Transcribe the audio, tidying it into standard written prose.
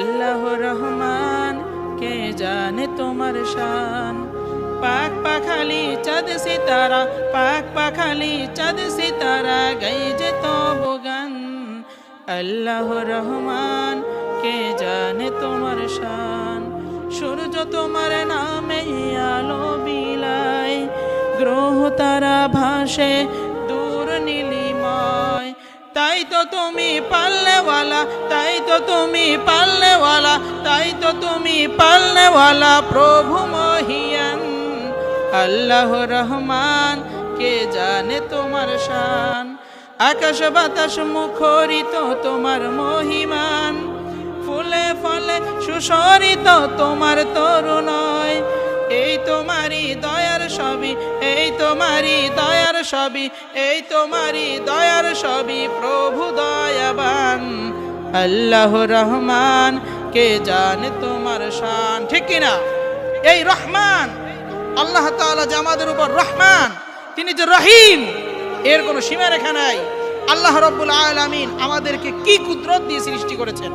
আল্লাহ রহমান কে জানে তোমার শান। পাক পাখালি চাঁদ সিতারা, পাক পাখালি চাঁদ সিতারা গাই যে তব গান। আল্লাহ রহমান কে জানে তোমার শান। সূর্য তোমার নামে আলো বিলায়, গ্রহ তারা ভাসে দূর নীলিময়। তাই তো তুমি পালনেওয়ালা, তাই তো তুমি পালনেওয়ালা, তাই তো তুমি পালনেওয়ালা প্রভু মহিয়ান। আল্লাহ রহমান কে জানে তোমার শান। আকাশ বাতাস মুখরিত তোমার মহিমান, ফুলে ফলে সুশোভিত তোমার তরুণয়। এই তোমারই দয়ার সবই, এই তোমারই দয়ার সবই, এই তোমারই দয়ার সবই প্রভু দয়াবান। আল্লাহ রহমান কে জানে তোমার শান। ঠিক কিনা? এই রহমান আল্লাহ তাআলা যে আমাদের উপর রহমান, তিনি যে রহিম, এর কোনো সীমারেখা নাই। আল্লাহ রাব্বুল আলামিন আমাদেরকে কি কুদরত দিয়ে সৃষ্টি করেছেন।